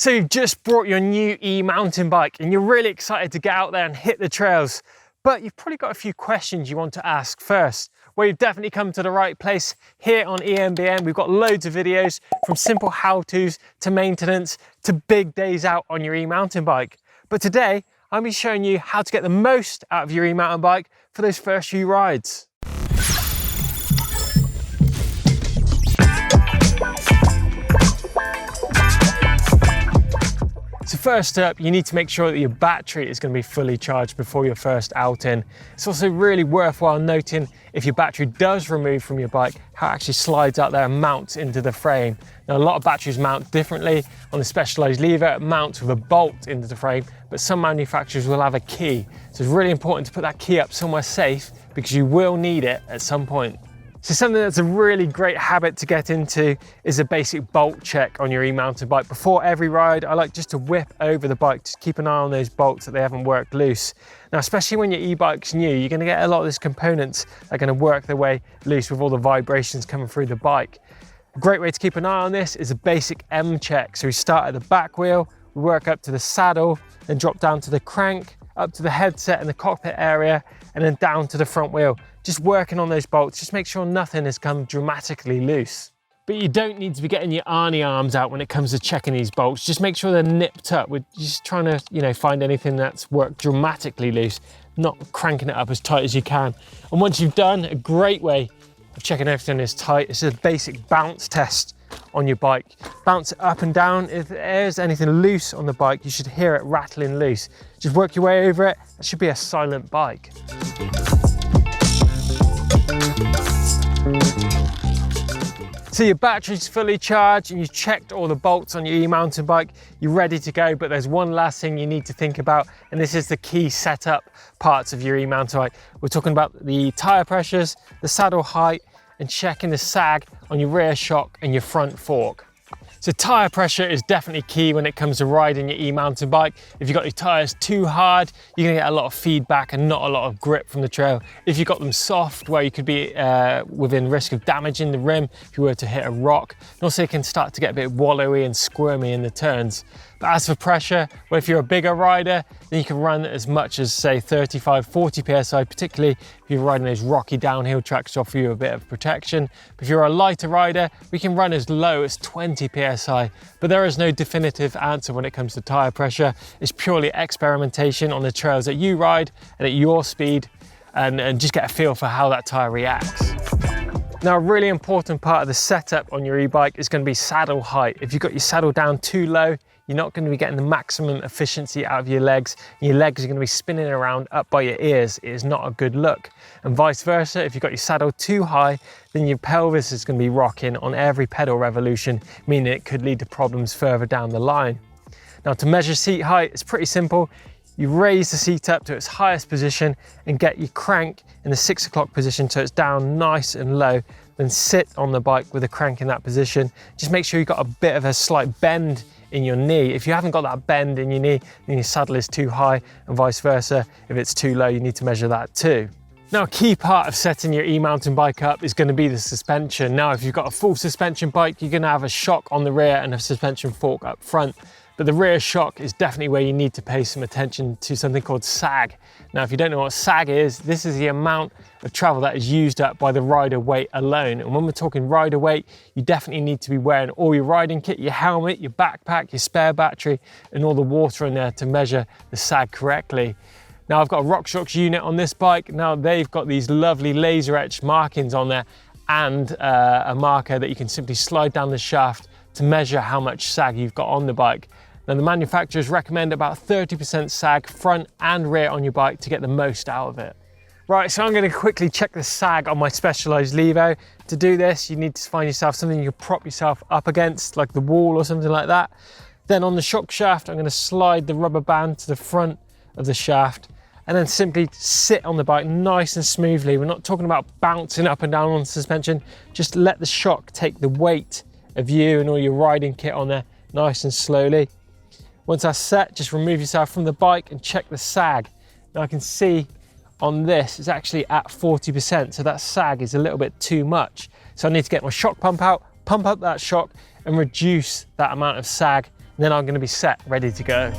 So you've just brought your new e-mountain bike and you're really excited to get out there and hit the trails, but you've probably got a few questions you want to ask first. Well, you've definitely come to the right place. Here on EMBN, we've got loads of videos from simple how-tos to maintenance to big days out on your e-mountain bike. But today, I'll be showing you how to get the most out of your e-mountain bike for those first few rides. So first up, you need to make sure that your battery is going to be fully charged before your first outing. It's also really worthwhile noting if your battery does remove from your bike, how it actually slides out there and mounts into the frame. Now, a lot of batteries mount differently. On the Specialized lever, it mounts with a bolt into the frame, but some manufacturers will have a key. So it's really important to put that key up somewhere safe because you will need it at some point. So something that's a really great habit to get into is a basic bolt check on your e-mountain bike. Before every ride, I like just to whip over the bike, just keep an eye on those bolts that they haven't worked loose. Now, especially when your e-bike's new, you're going to get a lot of these components that are going to work their way loose with all the vibrations coming through the bike. A great way to keep an eye on this is a basic M check. So we start at the back wheel, we work up to the saddle, then drop down to the crank, up to the headset and the cockpit area, and then down to the front wheel. Just working on those bolts, just make sure nothing has come dramatically loose. But you don't need to be getting your Arnie arms out when it comes to checking these bolts. Just make sure they're nipped up. We're just trying to, find anything that's worked dramatically loose, not cranking it up as tight as you can. And once you've done, a great way of checking everything is tight, it's a basic bounce test on your bike. Bounce it up and down. If there's anything loose on the bike, you should hear it rattling loose. Just work your way over it. It should be a silent bike. So your battery's fully charged and you've checked all the bolts on your e-mountain bike, you're ready to go, but there's one last thing you need to think about, and this is the key setup parts of your e-mountain bike. We're talking about the tyre pressures, the saddle height, and checking the sag on your rear shock and your front fork. So tyre pressure is definitely key when it comes to riding your e-mountain bike. If you've got your tyres too hard, you're gonna get a lot of feedback and not a lot of grip from the trail. If you've got them soft, where you could be within risk of damaging the rim if you were to hit a rock, and also it can start to get a bit wallowy and squirmy in the turns. But as for pressure, well, if you're a bigger rider, then you can run as much as, say, 35, 40 PSI, particularly if you're riding those rocky downhill tracks to offer you a bit of protection. But if you're a lighter rider, we can run as low as 20 PSI. But there is no definitive answer when it comes to tyre pressure. It's purely experimentation on the trails that you ride and at your speed, and just get a feel for how that tyre reacts. Now, a really important part of the setup on your e-bike is going to be saddle height. If you've got your saddle down too low, you're not going to be getting the maximum efficiency out of your legs. Your legs are going to be spinning around up by your ears. It is not a good look. And vice versa, if you've got your saddle too high, then your pelvis is going to be rocking on every pedal revolution, meaning it could lead to problems further down the line. Now, to measure seat height, it's pretty simple. You raise the seat up to its highest position and get your crank in the 6 o'clock position so it's down nice and low. Then sit on the bike with the crank in that position. Just make sure you've got a bit of a slight bend in your knee. If you haven't got that bend in your knee, then your saddle is too high, and vice versa. If it's too low, you need to measure that too. Now, a key part of setting your e-mountain bike up is going to be the suspension. Now, if you've got a full suspension bike, you're going to have a shock on the rear and a suspension fork up front. But the rear shock is definitely where you need to pay some attention to something called sag. Now, if you don't know what sag is, this is the amount of travel that is used up by the rider weight alone. And when we're talking rider weight, you definitely need to be wearing all your riding kit, your helmet, your backpack, your spare battery, and all the water in there to measure the sag correctly. Now, I've got a RockShox unit on this bike. Now, they've got these lovely laser etched markings on there and a marker that you can simply slide down the shaft to measure how much sag you've got on the bike. Now, the manufacturers recommend about 30% sag front and rear on your bike to get the most out of it. Right, so I'm going to quickly check the sag on my Specialized Levo. To do this, you need to find yourself something you can prop yourself up against, like the wall or something like that. Then on the shock shaft, I'm going to slide the rubber band to the front of the shaft and then simply sit on the bike nice and smoothly. We're not talking about bouncing up and down on the suspension. Just let the shock take the weight of you and all your riding kit on there nice and slowly. Once that's set, just remove yourself from the bike and check the sag. Now, I can see on this, it's actually at 40%, so that sag is a little bit too much. So I need to get my shock pump out, pump up that shock and reduce that amount of sag and then I'm going to be set, ready to go.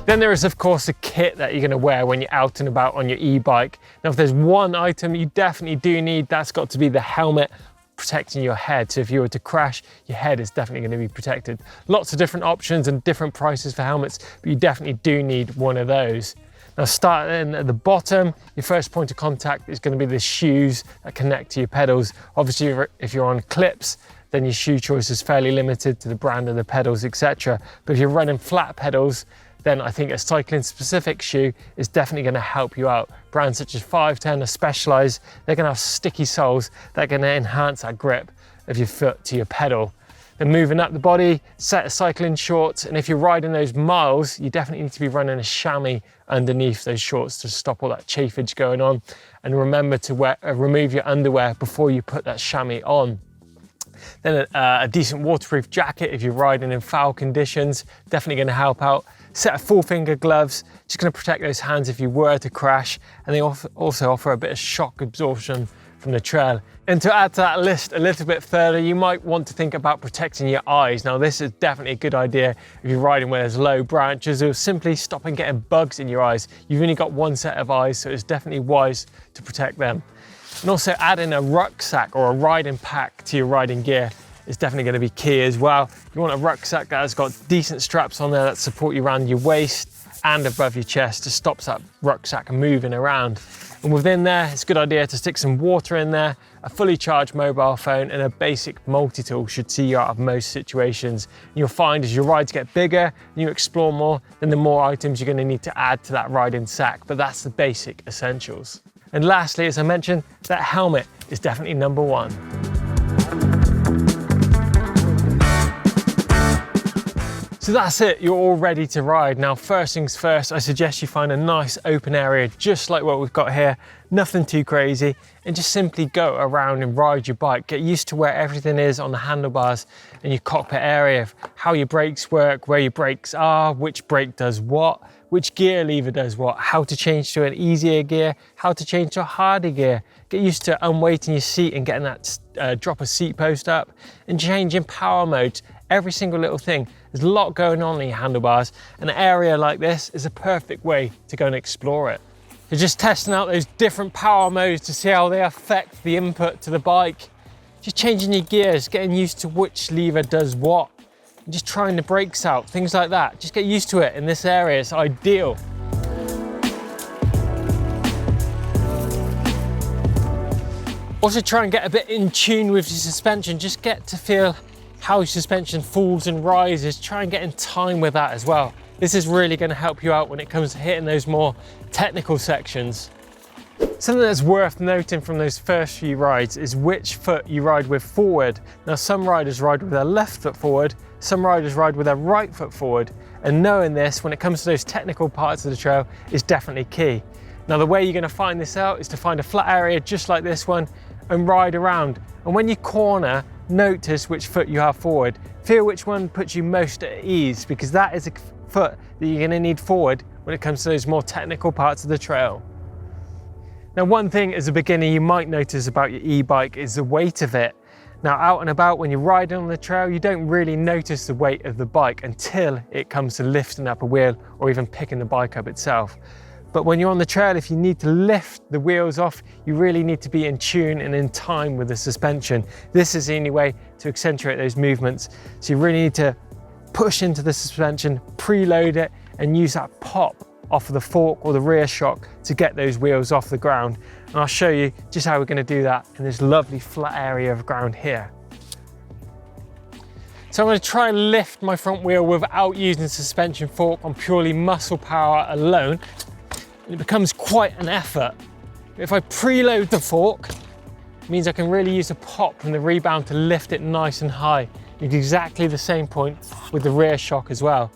Then there is, of course, a kit that you're going to wear when you're out and about on your e-bike. Now, if there's one item you definitely do need, that's got to be the helmet protecting your head. So if you were to crash, your head is definitely going to be protected. Lots of different options and different prices for helmets, but you definitely do need one of those. Now, starting at the bottom, your first point of contact is going to be the shoes that connect to your pedals. Obviously, if you're on clips, then your shoe choice is fairly limited to the brand of the pedals, etc. But if you're running flat pedals, then I think a cycling specific shoe is definitely going to help you out. Brands such as 510 or Specialized, they're going to have sticky soles that are going to enhance that grip of your foot to your pedal. Then moving up the body, set of cycling shorts, and if you're riding those miles, you definitely need to be running a chamois underneath those shorts to stop all that chafage going on. And remember to remove your underwear before you put that chamois on. Then a decent waterproof jacket if you're riding in foul conditions, definitely going to help out. Set of full finger gloves, just going to protect those hands if you were to crash, and they also offer a bit of shock absorption from the trail. And to add to that list a little bit further, you might want to think about protecting your eyes. Now, this is definitely a good idea if you're riding where there's low branches, or simply stopping getting bugs in your eyes. You've only got one set of eyes, so it's definitely wise to protect them. And also adding a rucksack or a riding pack to your riding gear is definitely going to be key as well. You want a rucksack that has got decent straps on there that support you around your waist and above your chest to stop that rucksack moving around. And within there, it's a good idea to stick some water in there, a fully charged mobile phone, and a basic multi-tool should see you out of most situations. And you'll find as your rides get bigger and you explore more, then the more items you're going to need to add to that riding sack, but that's the basic essentials. And lastly, as I mentioned, that helmet is definitely number one. So that's it, you're all ready to ride. Now, first things first, I suggest you find a nice open area just like what we've got here, nothing too crazy, and just simply go around and ride your bike. Get used to where everything is on the handlebars and your cockpit area, how your brakes work, where your brakes are, which brake does what, which gear lever does what, how to change to an easier gear, how to change to a harder gear. Get used to unweighting your seat and getting that drop of seat post up, and changing power modes. Every single little thing. There's a lot going on in your handlebars, and an area like this is a perfect way to go and explore it. So just testing out those different power modes to see how they affect the input to the bike. Just changing your gears, getting used to which lever does what, and just trying the brakes out, things like that. Just get used to it in this area, it's ideal. Also try and get a bit in tune with your suspension, just get to feel how your suspension falls and rises. Try and get in time with that as well. This is really going to help you out when it comes to hitting those more technical sections. Something that's worth noting from those first few rides is which foot you ride with forward. Now, some riders ride with their left foot forward, some riders ride with their right foot forward, and knowing this when it comes to those technical parts of the trail is definitely key. Now, the way you're going to find this out is to find a flat area just like this one and ride around. And when you corner, notice which foot you have forward. Feel which one puts you most at ease, because that is a foot that you're going to need forward when it comes to those more technical parts of the trail. Now, one thing as a beginner you might notice about your e-bike is the weight of it. Now, out and about when you're riding on the trail, you don't really notice the weight of the bike until it comes to lifting up a wheel or even picking the bike up itself. But when you're on the trail, if you need to lift the wheels off, you really need to be in tune and in time with the suspension. This is the only way to accentuate those movements. So you really need to push into the suspension, preload it, and use that pop off of the fork or the rear shock to get those wheels off the ground. And I'll show you just how we're going to do that in this lovely flat area of ground here. So I'm going to try and lift my front wheel without using the suspension fork on purely muscle power alone. It becomes quite an effort. If I preload the fork, it means I can really use the pop from the rebound to lift it nice and high. It's exactly the same point with the rear shock as well.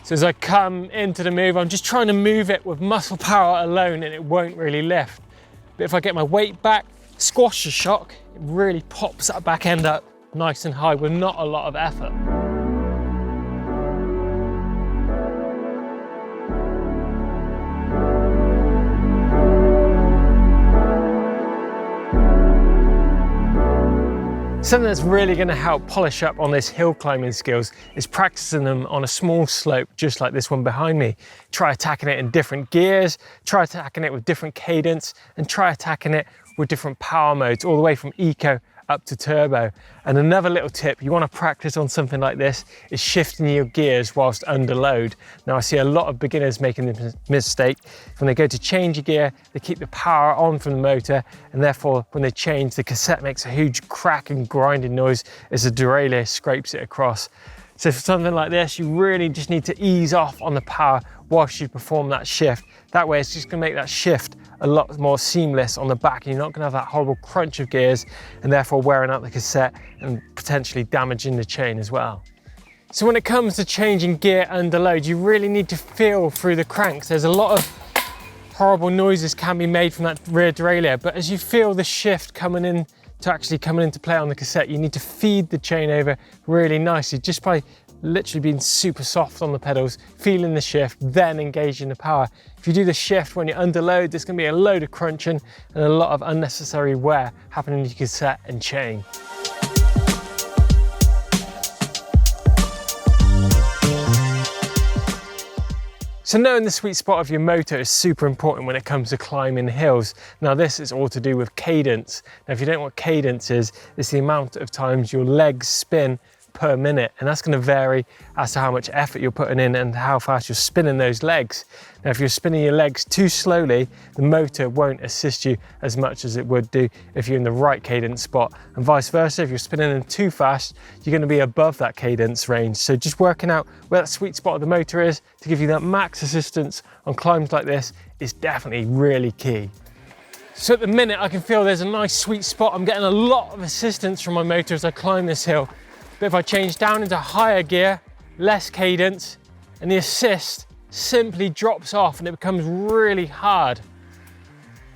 So as I come into the move, I'm just trying to move it with muscle power alone and it won't really lift. But if I get my weight back, squash the shock, it really pops that back end up nice and high with not a lot of effort. Something that's really going to help polish up on this hill climbing skills is practicing them on a small slope, just like this one behind me. Try attacking it in different gears, try attacking it with different cadence, and try attacking it with different power modes, all the way from eco up to turbo. And another little tip you want to practice on something like this is shifting your gears whilst under load. Now I see a lot of beginners making this mistake. When they go to change a gear, they keep the power on from the motor, and therefore when they change, the cassette makes a huge crack and grinding noise as the derailleur scrapes it across. So for something like this, you really just need to ease off on the power whilst you perform that shift. That way it's just going to make that shift a lot more seamless on the back, and you're not going to have that horrible crunch of gears and therefore wearing out the cassette and potentially damaging the chain as well. So when it comes to changing gear under load, you really need to feel through the cranks. There's a lot of horrible noises can be made from that rear derailleur, but as you feel the shift coming into play on the cassette, you need to feed the chain over really nicely just by literally being super soft on the pedals, feeling the shift, then engaging the power. If you do the shift when you're under load, there's going to be a load of crunching and a lot of unnecessary wear happening in your cassette and chain. So knowing the sweet spot of your motor is super important when it comes to climbing hills. Now this is all to do with cadence. Now if you don't know what cadence is, it's the amount of times your legs spin per minute, and that's going to vary as to how much effort you're putting in and how fast you're spinning those legs. Now if you're spinning your legs too slowly, the motor won't assist you as much as it would do if you're in the right cadence spot, and vice versa. If you're spinning them too fast, you're going to be above that cadence range. So just working out where that sweet spot of the motor is to give you that max assistance on climbs like this is definitely really key. So at the minute I can feel there's a nice sweet spot. I'm getting a lot of assistance from my motor as I climb this hill. But if I change down into higher gear, less cadence, and the assist simply drops off and it becomes really hard.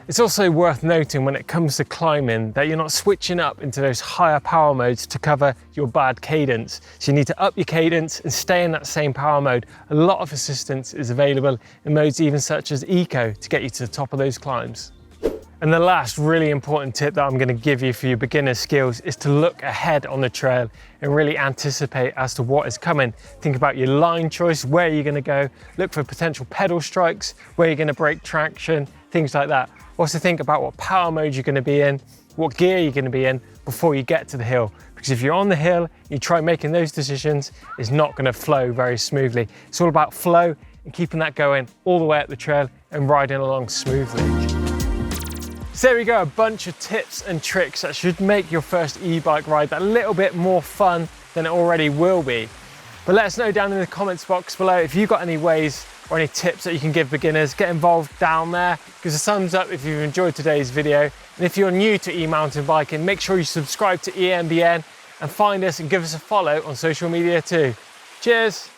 It's also worth noting when it comes to climbing that you're not switching up into those higher power modes to cover your bad cadence. So you need to up your cadence and stay in that same power mode. A lot of assistance is available in modes even such as eco to get you to the top of those climbs. And the last really important tip that I'm going to give you for your beginner skills is to look ahead on the trail and really anticipate as to what is coming. Think about your line choice, where you're going to go, look for potential pedal strikes, where you're going to break traction, things like that. Also think about what power mode you're going to be in, what gear you're going to be in before you get to the hill. Because if you're on the hill, you try making those decisions, it's not going to flow very smoothly. It's all about flow and keeping that going all the way up the trail and riding along smoothly. So there we go, a bunch of tips and tricks that should make your first e-bike ride that little bit more fun than it already will be. But let us know down in the comments box below if you've got any ways or any tips that you can give beginners. Get involved down there. Give us a thumbs up if you've enjoyed today's video. And if you're new to e-mountain biking, make sure you subscribe to eMBN and find us and give us a follow on social media too. Cheers.